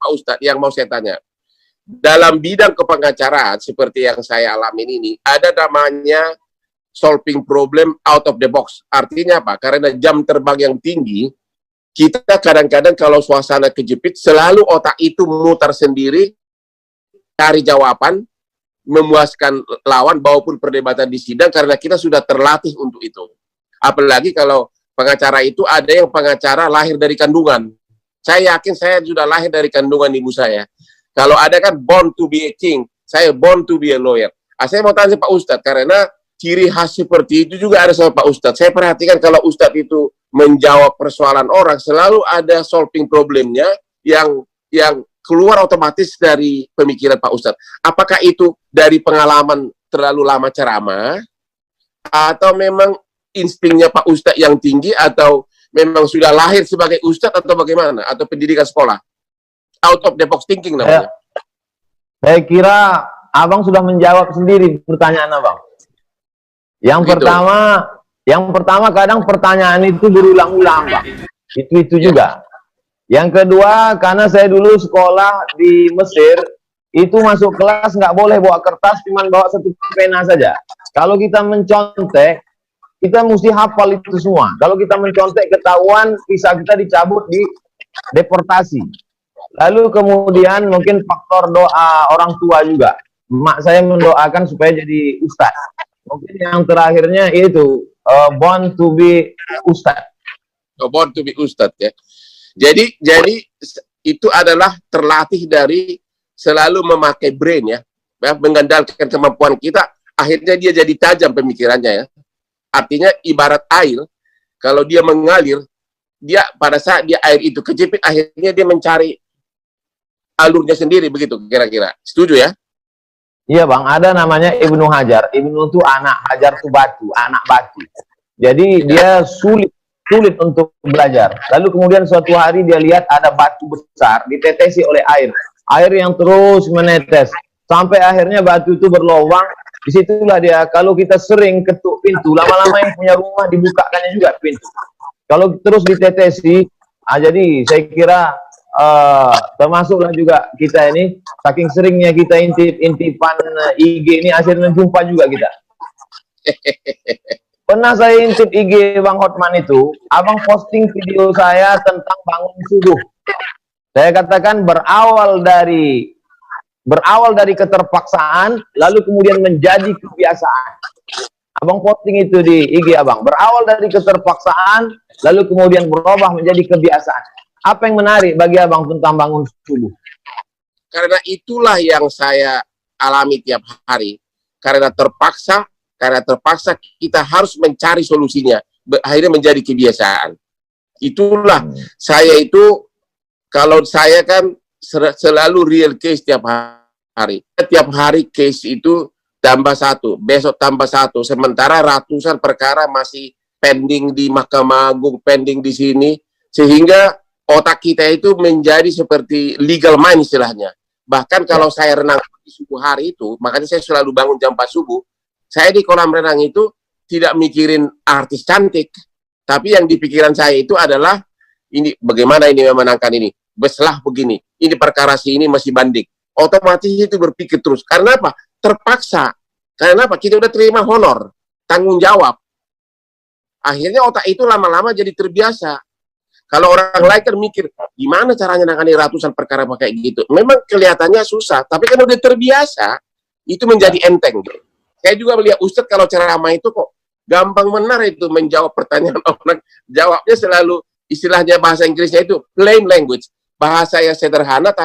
Pak Ustadz yang mau saya tanya. Dalam bidang kepengacaraan seperti yang saya alamin ini, ada namanya solving problem out of the box. Artinya apa? Karena jam terbang yang tinggi, kita kadang-kadang kalau suasana kejepit, selalu otak itu mutar sendiri, cari jawaban, memuaskan lawan, maupun perdebatan di sidang, karena kita sudah terlatih untuk itu. Apalagi kalau pengacara itu ada yang pengacara lahir dari kandungan. Saya yakin saya sudah lahir dari kandungan ibu saya. Kalau ada kan born to be a king, saya born to be a lawyer. Saya mau tanya Pak Ustadz, karena ciri khas seperti itu juga ada sama Pak Ustadz. Saya perhatikan kalau Ustadz itu menjawab persoalan orang, selalu ada solving problemnya yang keluar otomatis dari pemikiran Pak Ustadz. Apakah itu dari pengalaman terlalu lama ceramah, atau memang instingnya Pak Ustadz yang tinggi, atau memang sudah lahir sebagai Ustadz, atau bagaimana? Atau pendidikan sekolah? Out of the box thinking namanya. Saya kira Abang sudah menjawab sendiri pertanyaan Abang. Yang pertama kadang pertanyaan itu berulang-ulang, Bang. Itu juga. Yang kedua, karena saya dulu sekolah di Mesir, itu masuk kelas nggak boleh bawa kertas, cuma bawa satu pena saja. Kalau kita mencontek, kita mesti hafal itu semua. Kalau kita mencontek ketahuan, visa kita dicabut, di deportasi. Lalu kemudian mungkin faktor doa orang tua juga. Mak saya mendoakan supaya jadi ustadz. Mungkin yang terakhirnya itu born to be ustadz. Born to be ustadz ya. Jadi itu adalah terlatih dari selalu memakai brain ya, mengandalkan kemampuan kita. Akhirnya dia jadi tajam pemikirannya ya. Artinya ibarat air, kalau dia mengalir, dia pada saat dia air itu kejepit, akhirnya dia mencari alurnya sendiri, begitu kira-kira. Setuju ya? Iya Bang, ada namanya Ibnu Hajar. Ibnu itu anak, Hajar itu batu, anak batu. Jadi dia sulit untuk belajar. Lalu kemudian suatu hari dia lihat ada batu besar ditetesi oleh air. Air yang terus menetes. Sampai akhirnya batu itu berlubang. Disitulah dia, kalau kita sering ketuk pintu, lama-lama yang punya rumah dibukakannya juga pintu. Kalau terus ditetesi, jadi saya kira termasuklah juga kita ini, saking seringnya kita intipan IG ini, akhirnya jumpa juga kita. Pernah saya intip IG Bang Hotman itu, Abang posting video saya tentang bangun subuh. Saya katakan berawal dari keterpaksaan, lalu kemudian menjadi kebiasaan. Abang posting itu di IG Abang. Berawal dari keterpaksaan, lalu kemudian berubah menjadi kebiasaan. Apa yang menarik bagi Abang tentang bangun subuh? Karena itulah yang saya alami tiap hari. Karena terpaksa kita harus mencari solusinya. Akhirnya menjadi kebiasaan. Itulah saya itu, kalau saya kan selalu real case tiap hari. Tiap hari case itu tambah satu, besok tambah satu. Sementara ratusan perkara masih pending di Mahkamah Agung, pending di sini. Sehingga otak kita itu menjadi seperti legal mind istilahnya. Bahkan kalau saya renang di subuh hari itu, makanya saya selalu bangun jam 4 subuh, saya di kolam renang itu tidak mikirin artis cantik, tapi yang di pikiran saya itu adalah, ini bagaimana ini memenangkan ini, beslah begini, ini perkara ini masih banding. Otomatis itu berpikir terus. Karena apa? Terpaksa. Karena apa? Kita udah terima honor, tanggung jawab. Akhirnya otak itu lama-lama jadi terbiasa. Kalau orang lain kan mikir, gimana caranya nangani ratusan perkara pakai gitu. Memang kelihatannya susah, tapi kan udah terbiasa, itu menjadi enteng. Gitu. Saya juga melihat Ustadz kalau ceramah itu kok gampang benar itu menjawab pertanyaan orang. Jawabnya selalu, istilahnya bahasa Inggrisnya itu plain language. Bahasa yang sederhana,